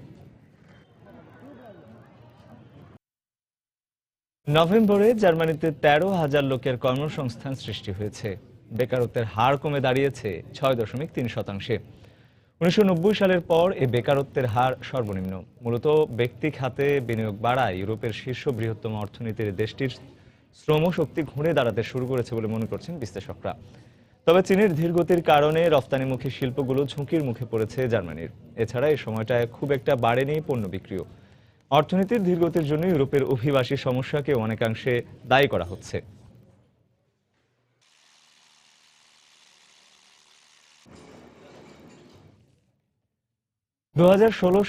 নভেম্বরে জার্মানিতে 13,000 লোকের কর্মসংস্থান সৃষ্টি হয়েছে। বেকারত্বের হার কমে দাঁড়িয়েছে 6.3%। 1990 সালের পর এই বেকারত্বের হার সর্বনিম্ন। মূলত ব্যক্তি খাতে বিনিয়োগ বাড়ায় ইউরোপের শীর্ষ বৃহত্তম অর্থনীতির দেশটির শ্রমশক্তি ঘুরে দাঁড়াতে শুরু করেছে বলে মনে করছেন বিশ্লেষকরা। তবে চীনের ধীরগতির কারণে রফতানিমুখী শিল্পগুলো ঝুঁকির মুখে পড়েছে জার্মানির। এছাড়া এই সময়টায় খুব একটা বাড়েনি পণ্য বিক্রিও। অর্থনীতির ধীরগতির জন্য ইউরোপের অভিবাসী সমস্যাকে অনেকাংশে দায়ী করা হচ্ছে।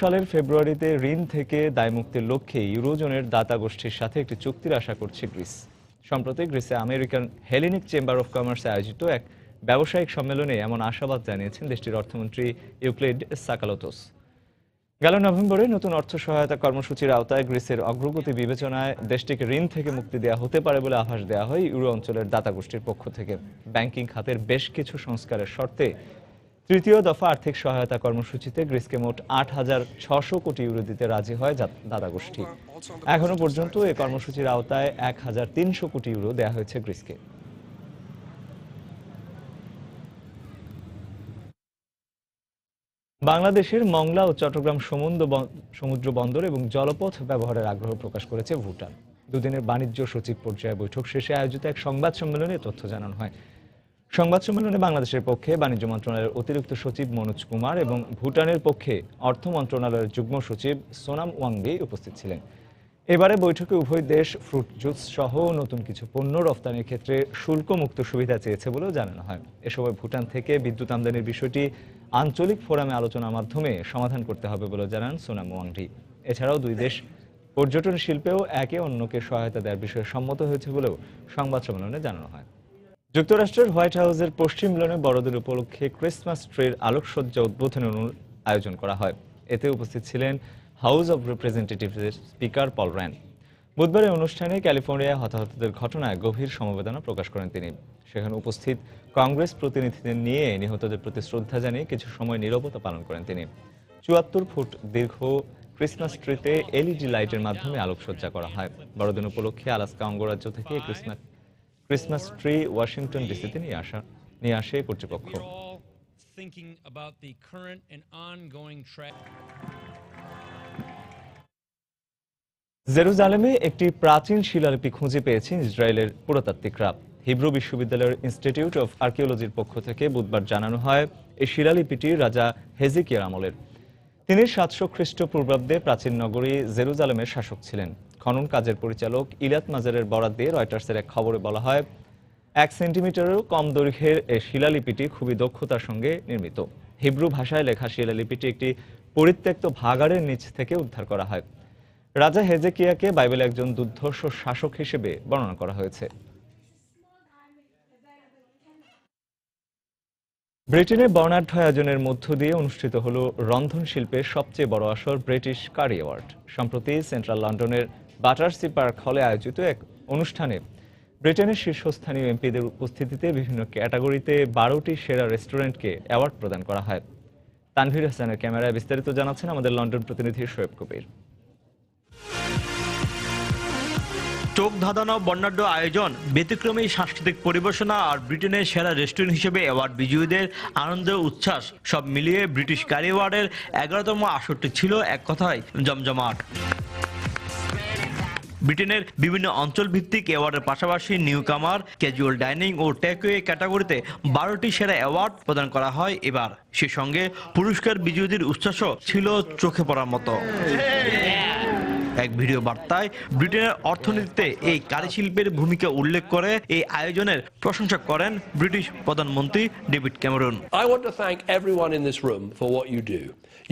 সালের ফেব্রুয়ারিতে ঋণ থেকে দায়মুক্তির লক্ষ্যে ইউরোজোনের দাতা গোষ্ঠীর সাথে একটি চুক্তির আশা করছে গ্রিস। সম্প্রতি গ্রিসে আমেরিকান হেলেনিক চেম্বার অফ কমার্সে আয়োজিত এক ব্যবসায়িক সম্মেলনে এমন আশাবাদ জানিয়েছেন দেশটির অর্থমন্ত্রী ইউক্লিড সাকালোটোস। গেল নভেম্বরে নতুন অর্থ সহায়তা কর্মসূচির আওতায় গ্রিসের অগ্রগতি বিবেচনায় দেশটিকে ঋণ থেকে মুক্তি দেওয়া হতে পারে বলে আভাস দেওয়া হয় ইউরো অঞ্চলের দাতা গোষ্ঠীর পক্ষ থেকে। ব্যাংকিং খাতের বেশ কিছু সংস্কারের শর্তে তৃতীয় দফা আর্থিক সহায়তা কর্মসূচিতে গ্রিসকে মোট 8,600 কোটি ইউরো দিতে রাজি হয় দাতা গোষ্ঠী। এখনো পর্যন্ত এই কর্মসূচির আওতায় 1,300 কোটি ইউরো দেওয়া হয়েছে গ্রিসকে। বাংলাদেশের মংলা ও চট্টগ্রাম সমুদ্র বন্দর এবং জলপথ ব্যবহারের আগ্রহ প্রকাশ করেছে ভুটান। দুদিনের বাণিজ্য সচিব পর্যায়ে বৈঠক শেষে আয়োজিত এক সংবাদ সম্মেলনে তথ্য জানানো হয়। সংবাদ সম্মেলনে বাংলাদেশের পক্ষে বাণিজ্য মন্ত্রণালয়ের অতিরিক্ত সচিব মনোজ কুমার এবং ভুটানের পক্ষে অর্থ মন্ত্রণালয়ের যুগ্ম সচিব সোনাম ওয়াংবি উপস্থিত ছিলেন। এবারে বৈঠকে উভয় দেশ ফ্রুট জুস সহ নতুন কিছু পণ্য রফতানির ক্ষেত্রে শুল্কমুক্ত সুবিধা চেয়েছে বলেও জানানো হয়। এ সময় ভুটান থেকে বিদ্যুৎ আমদানির বিষয়টি আঞ্চলিক ফোরামে আলোচনার মাধ্যমে সমাধান করতে হবে বলে জানান সোনাম ওয়াংবি। এছাড়াও দুই দেশ পর্যটন শিল্পেও একে অন্যকে সহায়তা দেওয়ার বিষয়ে সম্মত হয়েছে বলেও সংবাদ সম্মেলনে জানানো হয়। যুক্তরাষ্ট্রের হোয়াইট হাউসের পশ্চিম লনে বড়দিন উপলক্ষে ক্রিসমাস ট্রির আলোকসজ্জা উদ্বোধনের আয়োজন করা হয়। এতে উপস্থিত ছিলেন হাউস অব রিপ্রেজেন্টেটিভসের স্পিকার পল র্যান। বুধবার এই অনুষ্ঠানে ক্যালিফোর্নিয়ায় হতাহতদের ঘটনায় গভীর সমবেদনা প্রকাশ করেন তিনি। সেখানে উপস্থিত কংগ্রেস প্রতিনিধিদের নিয়ে নিহতদের প্রতি শ্রদ্ধা জানিয়ে কিছু সময় নীরবতা পালন করেন তিনি। 74 ফুট দীর্ঘ ক্রিসমাস ট্রিতে এলইডি লাইটের মাধ্যমে আলোকসজ্জা করা হয়। বড়দিন উপলক্ষে আলাস্কা অঙ্গরাজ্য থেকে ক্রিসমাস ট্রি ওয়াশিংটন ডিসিতে নিয়ে আসে কর্তৃপক্ষ। জেরুজালেমে একটি প্রাচীন শিলালিপি খুঁজে পেয়েছেন ইসরায়েলের পুরাতাত্ত্বিকরা। হিব্রু বিশ্ববিদ্যালয়ের ইনস্টিটিউট অফ আর্কিওলজির পক্ষ থেকে বুধবার জানানো হয়, এই শিলালিপিটি রাজা হেজেকিয়ার আমলের। তিনি 700 খ্রিস্টপূর্বাব্দে প্রাচীন নগরী জেরুজালেমের শাসক ছিলেন। খনন কাজের পরিচালক ইলাত মাজারের বরাত দিয়ে রয়টার্সের এক খবরে বলা হয়, 1 সেন্টিমিটারেরও কম দৈর্ঘ্যের এই শিলালিপিটি খুবই দক্ষতার সঙ্গে নির্মিত। হিব্রু ভাষায় লেখা শিলালিপিটি একটি পরিত্যক্ত ভাগাড়ের নিচ থেকে উদ্ধার করা হয়। রাজা হেজেকিয়াকে বাইবেলে একজন দুর্ধর্ষ শাসক হিসেবে বর্ণনা করা হয়েছে। ব্রিটেনে বর্ণাঢ্য আয়োজনের মধ্য দিয়ে অনুষ্ঠিত হল রন্ধন শিল্পের সবচেয়ে বড় আসর ব্রিটিশ কারি অ্যাওয়ার্ড। সম্প্রতি সেন্ট্রাল লন্ডনের বাটারসি পার্ক হলে আয়োজিত এক অনুষ্ঠানে ব্রিটেনের শীর্ষস্থানীয় এমপিদের উপস্থিতিতে বিভিন্ন ক্যাটাগরিতে 12টি সেরা রেস্টুরেন্টকে অ্যাওয়ার্ড প্রদান করা হয়। তানভীর হাসানের ক্যামেরায় বিস্তারিত জানাচ্ছেন আমাদের লন্ডন প্রতিনিধি শোয়েব কবির। চোখ ধাঁধানো বর্ণাঢ্য আয়োজন, ব্যতিক্রমী সাংস্কৃতিক পরিবেশনা আর ব্রিটেনের সেরা রেস্টুরেন্ট হিসেবে অ্যাওয়ার্ড বিজয়ীদের আনন্দ উচ্ছ্বাস সব মিলিয়ে ব্রিটিশ কারি অ্যাওয়ার্ডের 11তম আসরটি ছিল এক কথায় জমজমাট। ব্রিটেনের বিভিন্ন অঞ্চল ভিত্তিক অ্যাওয়ার্ডের পাশাপাশি নিউ কামার, ক্যাজুয়াল ডাইনিং ও টেকওয়ে ক্যাটাগরিতে 12টি সেরা অ্যাওয়ার্ড প্রদান করা হয় এবার। সে সঙ্গে পুরস্কার বিজয়ীদের উচ্ছ্বাসও ছিল চোখে পড়ার মতো। এক ভিডিও বার্তায় ব্রিটেনের অর্থনীতিতে এই কারি শিল্পের ভূমিকা উল্লেখ করে এই আয়োজনের প্রশংসা করেন ব্রিটিশ প্রধানমন্ত্রী David Cameron. I want to thank everyone in this room for what you do.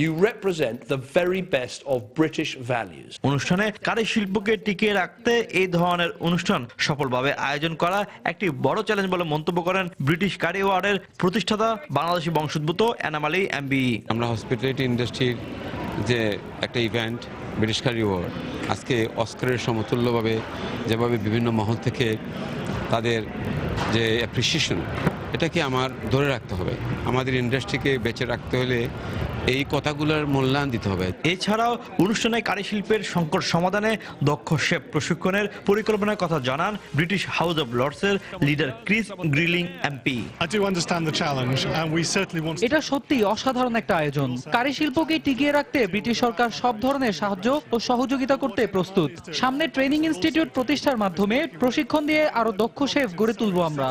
You represent the very best of British values. অনুষ্ঠানে কারি শিল্পকে টিকিয়ে রাখতে এই ধরনের অনুষ্ঠান সফলভাবে আয়োজন করা একটি বড় চ্যালেঞ্জ বলে মন্তব্য করেন ব্রিটিশ কারি অ্যাওয়ার্ডের প্রতিষ্ঠাতা বাংলাদেশি বংশোদ্ভূত এনামালি এমবি। আমরা হসপিটালিটি ইন্ডাস্ট্রির যে একটা ইভেন্ট ব্রিটিশ কারি অ্যাওয়ার্ড আজকে অস্কারের সমতুল্যভাবে যেভাবে বিভিন্ন মহল থেকে তাদের যে অ্যাপ্রিসিয়েশন, এটাকে আমার ধরে রাখতে হবে। আমাদের ইন্ডাস্ট্রিকে বেঁচে রাখতে হলে এই কথাগুলোর মূল্যায়ন দিতে হবে। এছাড়াও অনুষ্ঠানে কারি শিল্পের সংকট সমাধানে দক্ষ শেফ প্রশিক্ষণের পরিকল্পনার কথা জানান ব্রিটিশ হাউস অব লর্ডসের লিডার ক্রিস গ্রিলিং এমপি। এটা সত্যি অসাধারণ একটা আয়োজন। কারি শিল্পকে টিকিয়ে রাখতে ব্রিটিশ সরকার সব ধরনের সাহায্য ও সহযোগিতা করতে প্রস্তুত। সামনে ট্রেনিং ইনস্টিটিউট প্রতিষ্ঠার মাধ্যমে প্রশিক্ষণ দিয়ে আরো দক্ষ শেফ গড়ে তুলবো আমরা।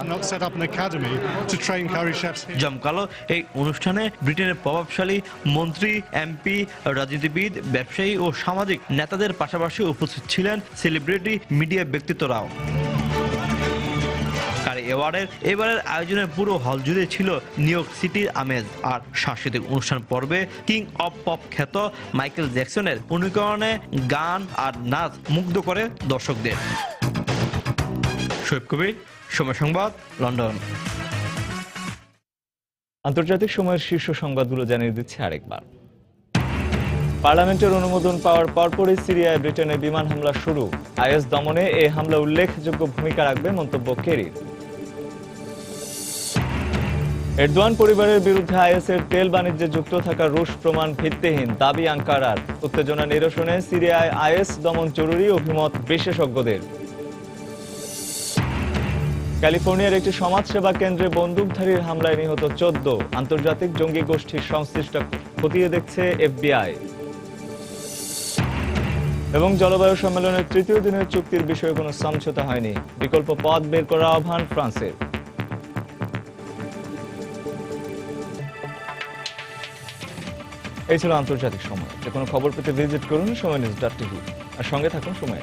জমকালো এই অনুষ্ঠানে ব্রিটেনের প্রভাবশালী মন্ত্রী, এমপি, রাজনীতিবিদ, ব্যবসায়ী ও সামাজিক নেতাদের পাশাপাশি উপস্থিত ছিলেন সেলিব্রিটি মিডিয়া ব্যক্তিত্বরাও। কারি অ্যাওয়ার্ডের এবারের আয়োজনের পুরো হল জুড়ে ছিল নিউ ইয়র্ক সিটির আমেজ। আর সাংস্কৃতিক অনুষ্ঠান পর্বে কিং অব পপ খ্যাত মাইকেল জ্যাকসনের অনুকরণে গান আর নাচ মুগ্ধ করে দর্শকদের। শোয়েব কবির, সময় সংবাদ, লন্ডন। আন্তর্জাতিক সময়ের শীর্ষ সংবাদগুলো জানিয়ে দিচ্ছে আরেকবার। পার্লামেন্টের অনুমোদন পাওয়ার পরপরই সিরিয়ায় ব্রিটেনের বিমান হামলা শুরু। আইএস দমনে এই হামলা উল্লেখযোগ্য ভূমিকা রাখবে মন্তব্য কেরির। এরদোয়ান পরিবারের বিরুদ্ধে আইএসের তেল বাণিজ্যে যুক্ত থাকা রুশ প্রমাণ ভিত্তিহীন, দাবি আঙ্কারার। উত্তেজনা নিরসনে সিরিয়ায় আইএস দমন জরুরি, অভিমত বিশেষজ্ঞদের। ক্যালিফোর্নিয়ার একটি সমাজসেবা কেন্দ্রে বন্দুকধারীর হামলায় নিহত 14। আন্তর্জাতিক জঙ্গি গোষ্ঠীর সংশ্লিষ্ট খতিয়ে দেখছে এফবিআই। এবং জলবায়ু সম্মেলনের তৃতীয় দিনের চুক্তির বিষয়ে কোনো সমঝোতা হয়নি, বিকল্প পথ বের করার আহ্বান ফ্রান্সের। এই ছিল আন্তর্জাতিক সময়। যে কোনো খবর পেতে ভিজিট করুন সময়নিউজ.tv আর সঙ্গে থাকুন সময়।